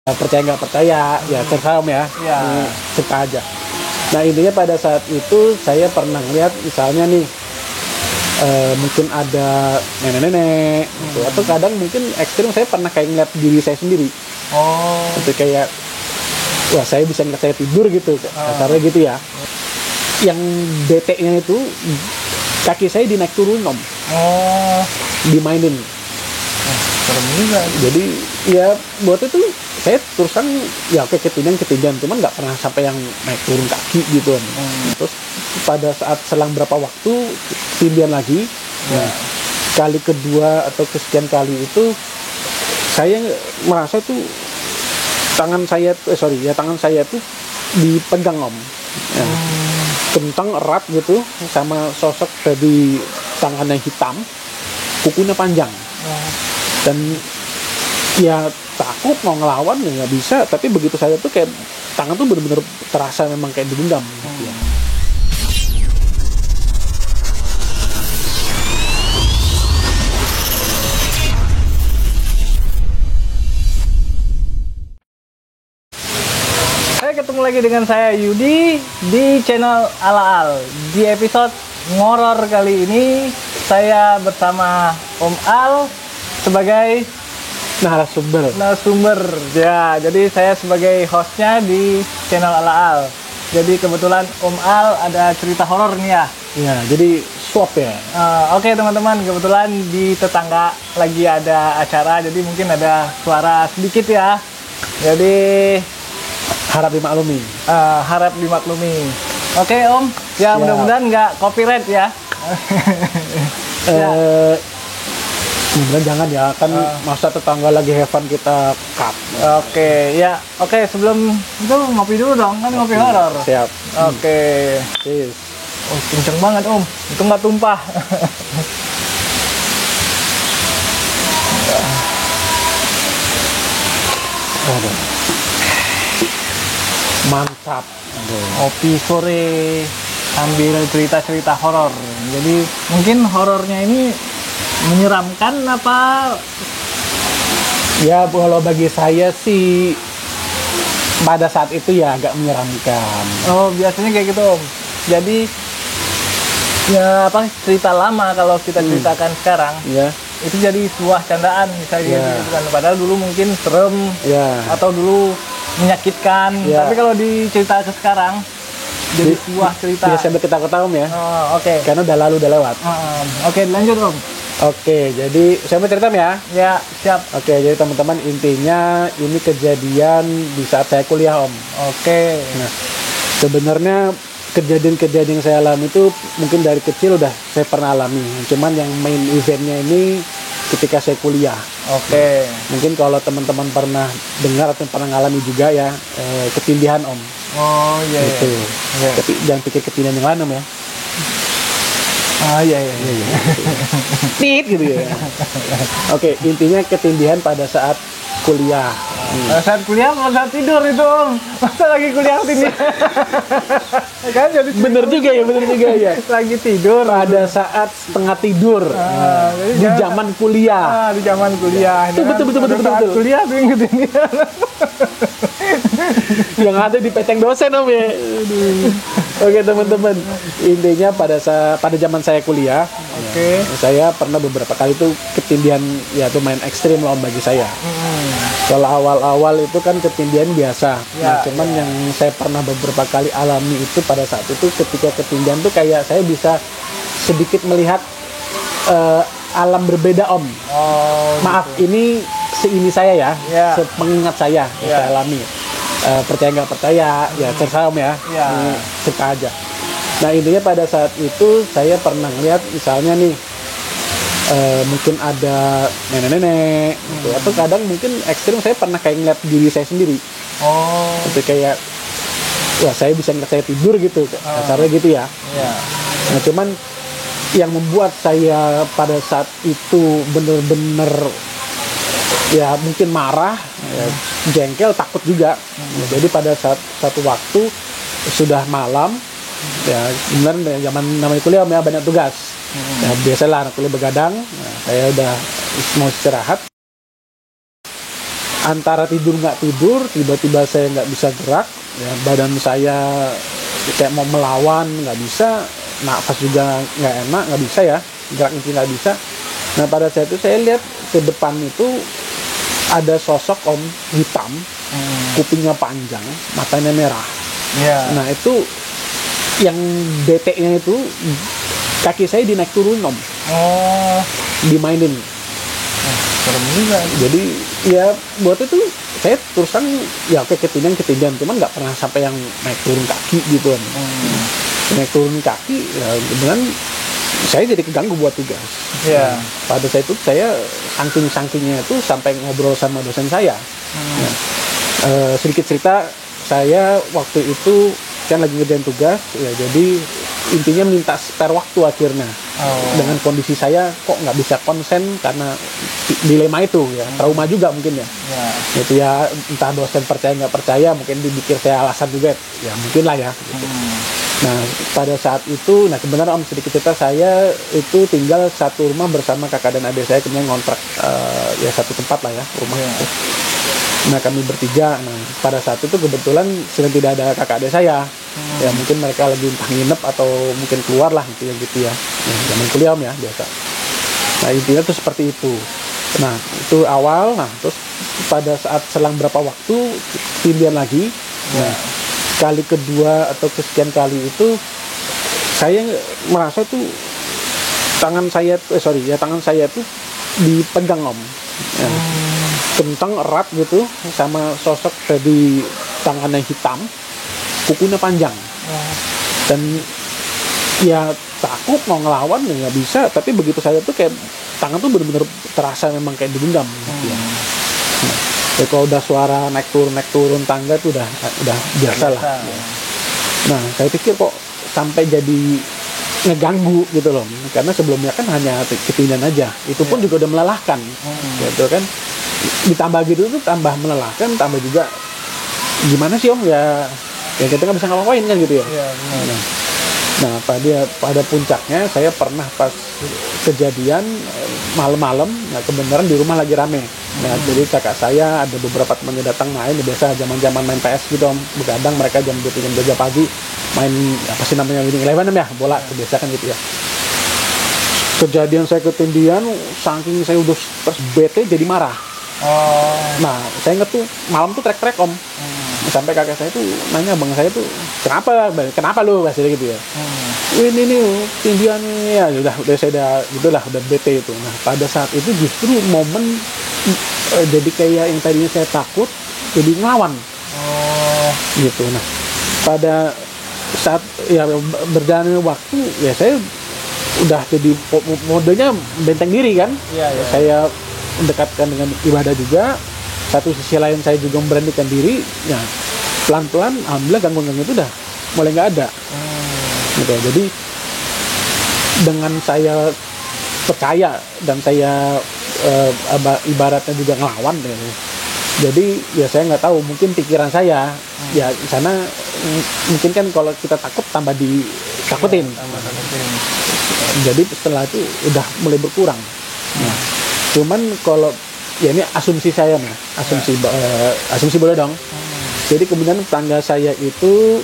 Percaya nggak percaya ya terserah Om ya, suka aja. Nah intinya pada saat itu saya pernah lihat misalnya nih mungkin ada nenek-nenek gitu, atau kadang mungkin ekstrim saya pernah kayak ngeliat diri saya sendiri. Itu kayak wah saya bisa ngeliat saya tidur gitu, kasarnya gitu ya. Yang bete-nya itu kaki saya dinaik turun Om. Dimainin. Serem juga. Jadi ya buat itu saya terusan ya oke ketindihan cuman nggak pernah sampai yang naik turun kaki gitu kan. Terus pada saat selang berapa waktu ketindihan lagi, nah, kali kedua atau kesekian kali itu saya merasa tuh tangan saya tuh dipegang Om, ya, kentang erat gitu sama sosok dari tangannya hitam, kukunya panjang. Dan ya takut mau ngelawan ya nggak bisa, tapi begitu saya tuh kayak tangan tuh bener-bener terasa memang kayak digenggam gitu ya. Hai, ketemu lagi dengan saya Yudi di channel Ala-Al. Di episode ngoror kali ini saya bersama Om Al sebagai narasumber. Ya, jadi saya sebagai hostnya di channel Ala-Al. Jadi kebetulan Om Al ada cerita horor nih ya. Ya, jadi swap ya. Oke teman-teman, kebetulan di tetangga lagi ada acara, jadi mungkin ada suara sedikit ya. Jadi harap dimaklumi. Oke Om, ya mudah-mudahan nggak copyright ya. Mudah-mudahan jangan ya, kan masa tetangga lagi have fun kita cut. Oke, sebelum itu ngopi dulu dong, kan ngopi horor. Siap. Oke. Yes. Oh, kenceng banget Om, itu nggak tumpah. Aduh. Mantap. Ngopi sore sambil cerita-cerita horor. Jadi mungkin horornya ini menyeramkan apa? Ya kalau bagi saya sih pada saat itu ya agak menyeramkan. Oh biasanya kayak gitu Om. Jadi ya apa cerita lama kalau kita ceritakan sekarang itu jadi sebuah candaan misalnya gitu kan. Padahal dulu mungkin serem atau dulu menyakitkan. Tapi kalau diceritakan sekarang jadi sebuah cerita. Bisa sampai ketawa-ketawa Om ya. Oke. Karena udah lalu udah lewat. Oke, lanjut Om. Oke, jadi saya mau cerita ya? Ya, siap. Oke, jadi teman-teman intinya ini kejadian di saat saya kuliah Om. Oke. Nah, sebenarnya kejadian-kejadian yang saya alami itu mungkin dari kecil udah saya pernah alami. Cuman yang main eventnya ini ketika saya kuliah. Oke. Mungkin kalau teman-teman pernah dengar atau pernah ngalami juga ya ketindihan Om. Oh iya. Gitu. Iya. Tapi jangan pikir ketindihan yang lain Om ya. Iya. Tit gitu ya. Oke, intinya ketindihan pada saat kuliah. Saat kuliah apa saat tidur itu Om? Masa lagi kuliah ketindihan? Kan jadi bener juga ya. Lagi tidur pada saat setengah tidur di zaman kuliah. Di zaman kuliah. Itu betul. Kuliah tuh yang ketindihan. Yang ada di peceng dosen Om ya. Oke teman-teman, intinya pada zaman saya kuliah, saya pernah beberapa kali tuh ketindihan ya tuh main ekstrim lah Om bagi saya. Kalau awal-awal itu kan ketindihan biasa, cuman yang saya pernah beberapa kali alami itu pada saat itu ketika ketindihan tuh kayak saya bisa sedikit melihat alam berbeda Om. Maaf gitu. ini seini saya ya, sepengingat saya yang saya alami. Percaya nggak percaya ya terserah Om ya, suka aja. Nah intinya pada saat itu saya pernah lihat misalnya nih mungkin ada nenek-nenek gitu, atau kadang mungkin ekstrim saya pernah kayak ngeliat diri saya sendiri. Itu kayak wah saya bisa ngeliat saya tidur gitu, kasarnya gitu ya. Nah cuman yang membuat saya pada saat itu bener-bener ya mungkin marah, jengkel, takut juga. Jadi pada satu waktu sudah malam, ya sebenarnya zaman namanya kuliah ya banyak tugas. Ya, biasalah anak kuliah begadang. Nah, saya udah mau istirahat. antara tidur nggak tidur, tiba-tiba saya nggak bisa gerak, ya, badan saya kayak mau melawan nggak bisa, nafas juga nggak enak, nggak bisa ya, gerak itu nggak bisa. Nah pada saat itu saya lihat ke depan itu ada sosok om hitam, kupingnya panjang, matanya merah. Nah itu yang deteknya itu kaki saya dinaik turun om, dimainin. Serem juga. Jadi ya buat itu saya terusan ya oke ketindihan, cuman nggak pernah sampai yang naik turun kaki gitu kan. Naik turun kaki ya beneran saya jadi keganggu buat tugas. Nah, pada saat itu saya saking-sakingnya itu sampai ngobrol sama dosen saya. Nah, sedikit cerita, saya waktu itu kan lagi ngerjain tugas ya, jadi intinya minta spare waktu akhirnya. Dengan kondisi saya kok nggak bisa konsen karena dilema itu ya, trauma juga mungkin ya. Itu ya entah dosen percaya nggak percaya, mungkin dipikir saya alasan juga ya, mungkin lah ya gitu. Nah pada saat itu, nah kebenaran om sedikit cerita, saya itu tinggal satu rumah bersama kakak dan adik saya, kemudian ngontrak ya satu tempat lah ya rumah itu. Nah kami bertiga, nah pada saat itu kebetulan sedang tidak ada kakak adik saya. Ya mungkin mereka lagi entah nginep atau mungkin keluar lah gitu ya. Nah, zaman kuliah om ya biasa. Nah intinya tuh seperti itu. Nah itu awal, nah terus pada saat selang berapa waktu tindihan lagi. Nah kali kedua atau kesekian kali itu saya merasa tuh tangan saya tuh dipegang om. Ya. Kentang erat gitu sama sosok dari tangannya hitam, kukunya panjang. Dan ya takut mau ngelawan ya nggak bisa, tapi begitu saya tuh kayak tangan tuh benar-benar terasa memang kayak digenggam gitu ya. Nah, ya kalau udah suara naik turun tangga tuh udah biasa lah. Nah saya pikir kok sampai jadi ngeganggu gitu loh, karena sebelumnya kan hanya ketindihan aja, itu pun juga udah melelahkan, gitu kan. Ditambah gitu tuh tambah melelahkan, tambah juga gimana sih om ya kita nggak bisa ngapain kan gitu ya. Nah pada puncaknya saya pernah pas kejadian malam-malam, nah kebenaran di rumah lagi rame. Nah jadi kakak saya ada beberapa temannya datang main, biasa zaman main PS gitu om, begadang mereka jam 2 pagi main apa sih namanya Winning Eleven ya, bola biasa kan gitu ya. Kejadian saya ketindihan, saking saya udah terus bete jadi marah. Nah saya inget tuh malam tuh trek om. Sampai kakak saya tuh nanya bang saya tuh kenapa lu bahasanya gitu ya. Ini tindihan ya udah saya udah bete itu. Nah pada saat itu justru momen jadi kayak yang tadinya saya takut jadi ngelawan. Gitu. Nah pada saat ya berjalannya waktu ya saya udah jadi modenya benteng diri kan. Saya mendekatkan dengan ibadah juga. Satu sisi lain saya juga memberanikan diri. Ya pelan-pelan alhamdulillah gangguan-gangguan itu udah mulai nggak ada. Gitu. Jadi dengan saya percaya dan saya ibaratnya juga ngelawan ya. Jadi ya saya nggak tahu, mungkin pikiran saya ya di sana mungkin kan kalau kita takut tambah ditakutin. Jadi setelah itu udah mulai berkurang. Nah, cuman kalau ya ini asumsi saya nih, asumsi boleh dong. Jadi kemudian tetangga saya itu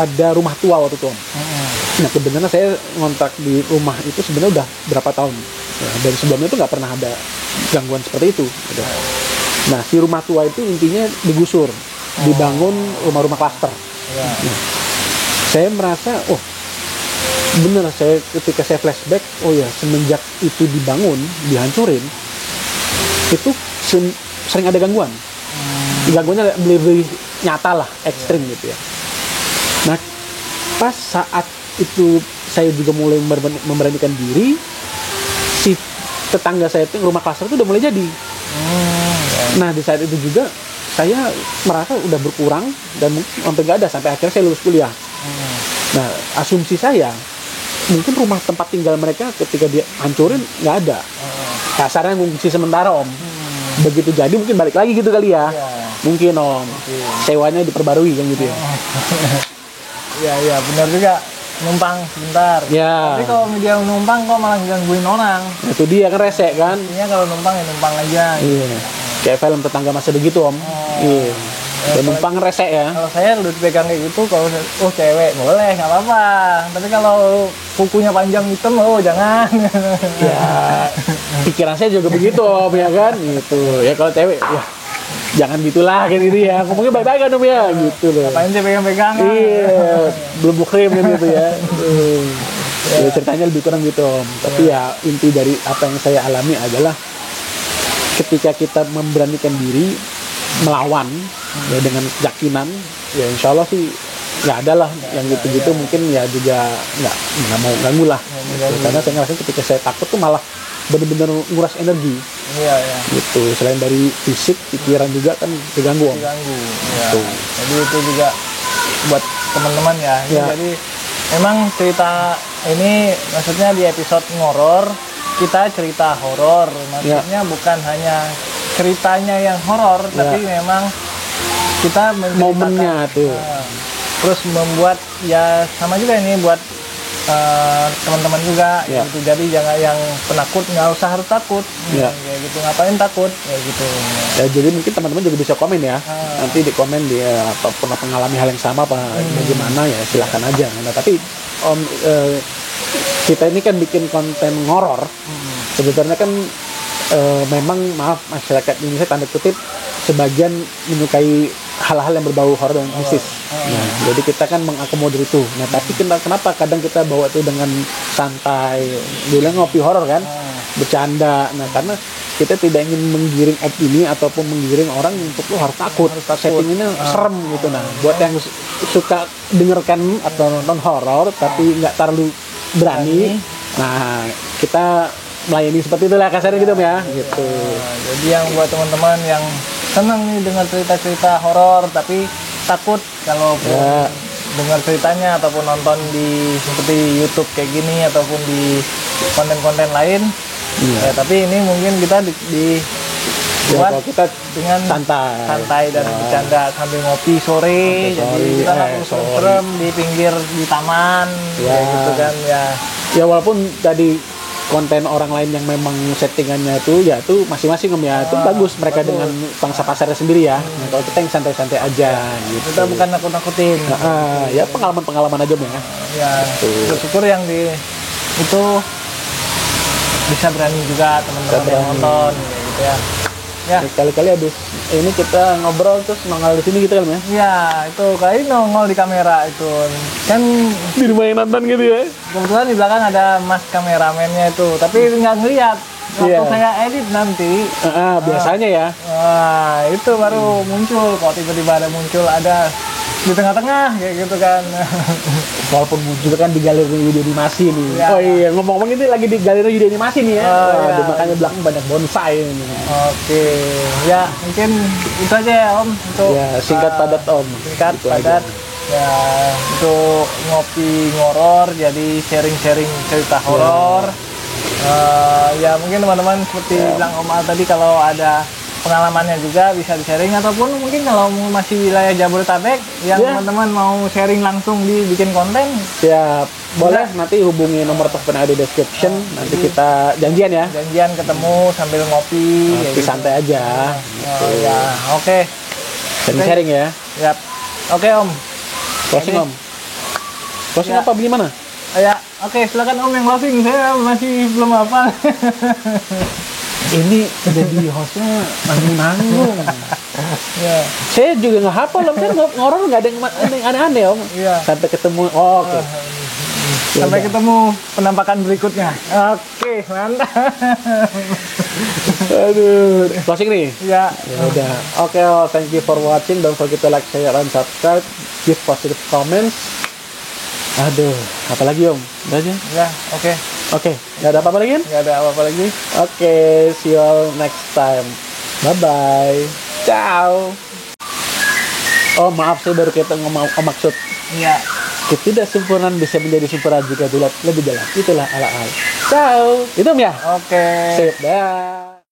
ada rumah tua waktu itu. Nah kebenaran saya ngontrak di rumah itu sebenarnya udah berapa tahun. Ya, dari sebelumnya itu nggak pernah ada gangguan seperti itu. Gitu. Nah si rumah tua itu intinya digusur, dibangun rumah-rumah klaster. Nah, saya merasa, bener saya ketika saya flashback, semenjak itu dibangun, dihancurin, itu sering ada gangguan. Gangguannya lebih nyata lah, ekstrim gitu ya. Nah pas saat itu saya juga mulai memberanikan diri, si tetangga saya itu rumah klaster itu udah mulai jadi. Nah di saat itu juga saya merasa udah berkurang dan sampai nggak ada, sampai akhirnya saya lulus kuliah. Nah asumsi saya mungkin rumah tempat tinggal mereka ketika dia hancurin nggak ada, kasarnya ngungsi sementara om. Begitu jadi mungkin balik lagi gitu kali ya. Mungkin om, sewanya diperbarui kan gitu ya. Iya benar juga, numpang sebentar. Tapi kalau dia numpang kok malah gangguin orang. Itu dia kan resek kan. Intinya kalau numpang ya numpang aja. Kayak film Tetangga Masa Begitu Om. Iya. Dan numpang resek ya. Kalau saya udah dipegang kayak gitu, kalau cewek boleh nggak apa-apa. Tapi kalau kukunya panjang hitam, jangan. Ya, pikiran saya juga begitu Om ya kan, gitu. Ya kalau cewek, ya jangan gitulah kayak gitu ya. Ngomongnya baik-baik kan Om ya, gitu loh. Apain sih pegang-pegang? Iya, belum krim kan gitu ya. Ya, ceritanya lebih kurang gitu Om. Tapi ya inti dari apa yang saya alami adalah ketika kita memberanikan diri melawan ya dengan keyakinan, ya insya Allah sih nggak ada lah yang gitu-gitu. Mungkin ya juga nggak mau ganggu lah gitu. Karena saya ngerasain ketika saya takut tuh malah benar-benar nguras energi. Iya. Gitu. Selain dari fisik, pikiran juga kan terganggu Om. Terganggu. Ya. Jadi itu juga buat teman-teman ya. Jadi memang cerita ini maksudnya di episode ngoror kita cerita horor. Maksudnya bukan hanya ceritanya yang horor, tapi memang kita momennya tuh. Terus membuat ya sama juga ini buat teman-teman juga gitu. Jadi jangan yang penakut nggak usah harus takut. Kayak gitu, ngapain takut kayak gitu. Ya, jadi mungkin teman-teman juga bisa komen ya. Nanti di komen dia pernah mengalami hal yang sama apa bagaimana ya silakan aja. Nah, tapi Om kita ini kan bikin konten ngoror. Sebenarnya kan memang maaf masyarakat Indonesia tanda kutip sebagian menyukai hal-hal yang berbau horor dan mistis. Nah, jadi kita kan mengakomodir itu. Nah, tapi kenapa kadang kita bawa itu dengan santai, bilang ngopi horor kan, bercanda. Nah, karena kita tidak ingin menggiring opini ataupun menggiring orang untuk lo harus takut. Setting ini serem gitu. Nah, buat yang suka dengarkan atau nonton horor tapi nggak terlalu berani, nah kita melayani seperti itulah kasarnya gitu ya. Gitu. Jadi yang buat teman-teman yang senang nih dengar cerita-cerita horor tapi takut kalau dengar ceritanya ataupun nonton di seperti YouTube kayak gini ataupun di konten-konten lain. Ya tapi ini mungkin kita buat kita dengan santai dan bercanda sambil ngopi sore. Jadi kita nggak serem di pinggir di taman kayak gitu kan ya. Ya walaupun tadi konten orang lain yang memang settingannya itu ya itu masing-masing Om ya, itu bagus mereka dengan pangsa pasarnya sendiri ya. Nah, kalau kita yang santai-santai aja gitu. Kita bukan nakut-nakutin. Ya pengalaman-pengalaman aja Om ya. Ya, syukur yang di itu bisa berani juga teman-teman yang nonton gitu ya. Ya. Kali-kali habis ini kita ngobrol terus nongol di sini gitu kan ya? Ya, itu kali nongol di kamera itu kan di rumah yang nonton gitu ya. Kebetulan di belakang ada mas kameramennya itu, tapi nggak ngeliat waktu saya edit nanti. Biasanya ya. Wah, itu baru muncul kok tiba-tiba ada di tengah-tengah kayak gitu kan. Walaupun muncul kan di galeri video animasi nih. Ya. Oh iya, ngomong-ngomong ini lagi di galeri video animasi nih ya. Makanya belakang banyak bonsai ini. Oke. Ya, mungkin itu aja ya Om untuk singkat padat Om. Singkat padat. Ya, untuk ngopi ngoror jadi sharing-sharing cerita horor. Ya mungkin teman-teman seperti bilang Om Al tadi kalau ada pengalamannya juga bisa di-sharing ataupun mungkin kalau masih wilayah Jabodetabek yang teman-teman mau sharing langsung dibikin konten ya boleh nanti hubungi nomor telepon ada di description nanti kita janjian ketemu sambil ngopi santai aja ya oke. Sharing ya oke Om closing Om closing apa bagaimana ya oke silakan Om yang closing saya masih belum hafal. Ini jadi hostnya nanggung. Saya juga nggak hafal Om, saya ngoror nggak ada yang aneh-aneh Om. Sampai ketemu, oke. Sampai ketemu penampakan berikutnya. Oke, mantap. Aduh, closing nih. Ya udah. Oke, thank you for watching. Don't forget to like, share, and subscribe. Give positive comments. Aduh, apa lagi Om? Udah aja. Ya, oke. Oke, nggak ada apa-apa lagi kan? Nggak ada apa-apa lagi. Oke, see you all next time. Bye-bye. Ciao. Oh maaf, saya baru kita ngomong maksud. Iya. Ketidaksempurnaan bisa menjadi sempurna jika dilihat lebih dalam. Itulah ala-ala. Ciao. Itu ya? Oke. Sip, dah.